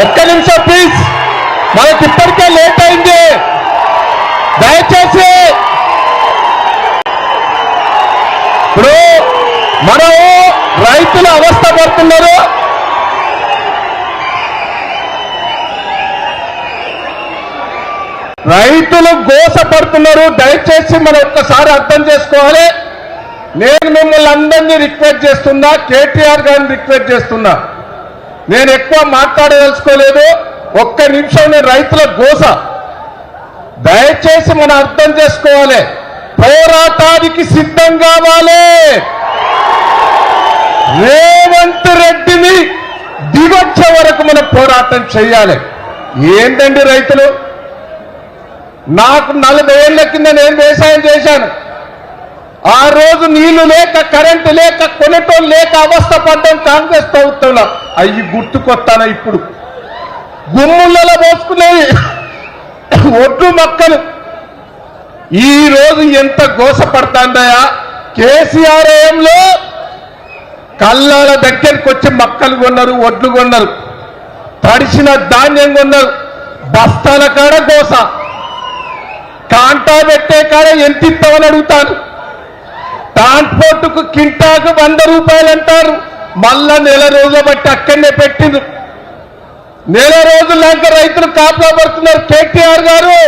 ఒక్క నిమిషం ప్లీజ్, మనకి ఇప్పటికే లేట్ అయింది. దయచేసి ఇప్పుడు మనం రైతులు అవస్థ పడుతున్నారు. రైతులు గోసపడుతున్నారు. దయచేసి మనం ఒక్కసారి అర్థం చేసుకోవాలి. నేను మిమ్మల్ని అందరినీ రిక్వెస్ట్ చేస్తున్నా, కేటీఆర్ గారిని రిక్వెస్ట్ చేస్తున్నా. నేను ఎక్కువ మాట్లాడదలుచుకోలేదు. ఒక్క నిమిషం నేను రైతుల గోస దయచేసి మనం అర్థం చేసుకోవాలి. పోరాటానికి సిద్ధం కావాలి. రేవంత్ రెడ్డిని దిగొచ్చే వరకు మనం పోరాటం చేయాలి. ఏంటండి రైతులు, నాకు 40 ఏళ్ల కింద నేను వ్యవసాయం చేశాను. ఆ రోజు నీళ్లు లేక, కరెంటు లేక, కొనటం లేక అవస్థ పడ్డం కాంగ్రెస్ ప్రభుత్వంలో. అవి గుర్తుకొస్తాను. ఇప్పుడు గుమ్ములలో పోసుకునేవి ఒడ్లు మొక్కలు ఈ రోజు ఎంత గోసపడతాందయా. కేసీఆర్ ఏంలో కళ్ళాల దగ్గరికి వచ్చి మొక్కలు కొన్నారు, ఒడ్లు కొన్నారు, తడిసిన ధాన్యం కొన్నారు. బస్తాల కాడ గోస, కాంటా పెట్టే కాడ ఎంత ఇస్తామని అడుగుతాను. ట్రాన్స్పోర్ట్కు కింటాకు 100 రూపాయలు అంటారు. మళ్ళా నెల రోజుల బట్టి అక్కడనే పెట్టింది. నెల రోజులాక రైతులు కాపలా పడుతున్నారు. కేటీఆర్ గారు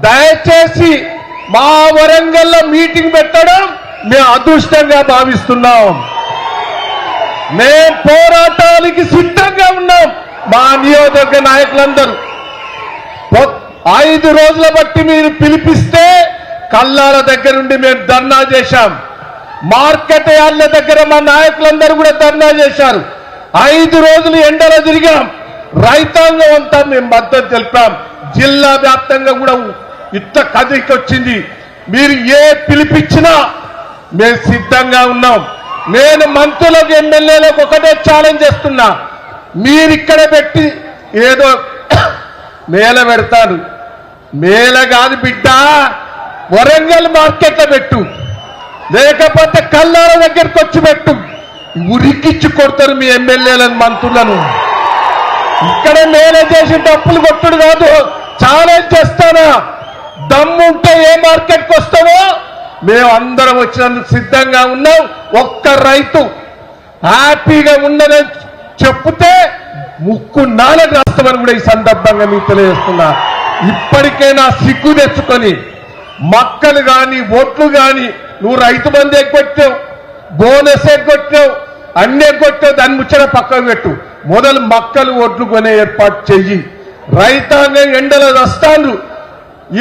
దయచేసి మా వరంగల్లో మీటింగ్ పెట్టడం మేము అదృష్టంగా భావిస్తున్నాం. మేము పోరాటానికి సిద్ధంగా ఉన్నాం. మా నియోజకవర్గ నాయకులందరూ 5 రోజుల బట్టి మీరు పిలిపిస్తే కల్లాల దగ్గర నుండి మేము ధర్నా చేశాం. మార్కెట్ యార్డ్ల దగ్గర మా నాయకులందరూ కూడా ధర్నా చేశారు. 5 రోజులు ఎండలో తిరిగాం. రైతాంగం అంతా మేము మద్దతు తెలిపాం. జిల్లా వ్యాప్తంగా కూడా ఇంత కదిలికి వచ్చింది. మీరు ఏ పిలిపించినా మేము సిద్ధంగా ఉన్నాం. నేను మంత్రులకు, ఎమ్మెల్యేలకు ఒకటే ఛాలెంజ్ చేస్తున్నా. మీరు ఇక్కడ పెట్టి ఏదో మేళ పెడతారు. మేళ కాదు బిడ్డ, వరంగల్ మార్కెట్లో పెట్టు, లేకపోతే కల్లాల దగ్గరికి వచ్చి పెట్టు. ఉరికిచ్చి కొడతారు మీ ఎమ్మెల్యేలను, మంత్రులను. ఇక్కడ మేళ చేసి డప్పులు కొట్టుడు కాదు. ఛాలెంజ్ చేస్తానా, దమ్ముంటే ఏ మార్కెట్కి వస్తావో మేము అందరం వచ్చినందుకు సిద్ధంగా ఉన్నాం. ఒక్క రైతు హ్యాపీగా ఉన్నదని చెప్తే ముక్కు నాలుగు రాస్తామని కూడా ఈ సందర్భంగా మీకు తెలియజేస్తున్నా. ఇప్పటికైనా సిగ్గు తెచ్చుకొని మక్కలు కానీ, ఓట్లు కానీ, నువ్వు రైతు బంధు ఎగ్గొట్టావు, బోనస్ ఎగ్గొట్టావు, అన్ని ఎగ్గొట్టావు, దాన్ని ముచ్చట పక్కకు పెట్టు. మొదలు మక్కలు, ఓట్లు కొనే ఏర్పాటు చెయ్యి. రైతాంగం ఎండలో వస్తాను,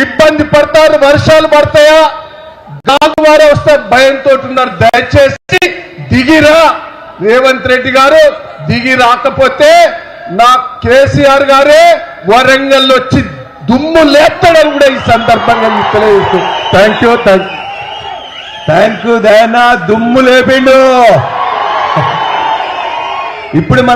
ఇబ్బంది పడతారు. వర్షాలు పడతాయా, గాలి వారే వస్తే భయంతో ఉన్నారు. దయచేసి దిగిరా. రేవంత్ రెడ్డి గారు దిగి రాకపోతే నా కేసీఆర్ గారే వరంగల్ వచ్చి దుమ్ము లేపుతాడని కూడా ఈ సందర్భంగా మీకు తెలియజేస్తూ థ్యాంక్ యూ దయనా. దుమ్ము లేపిండు. ఇప్పుడు మన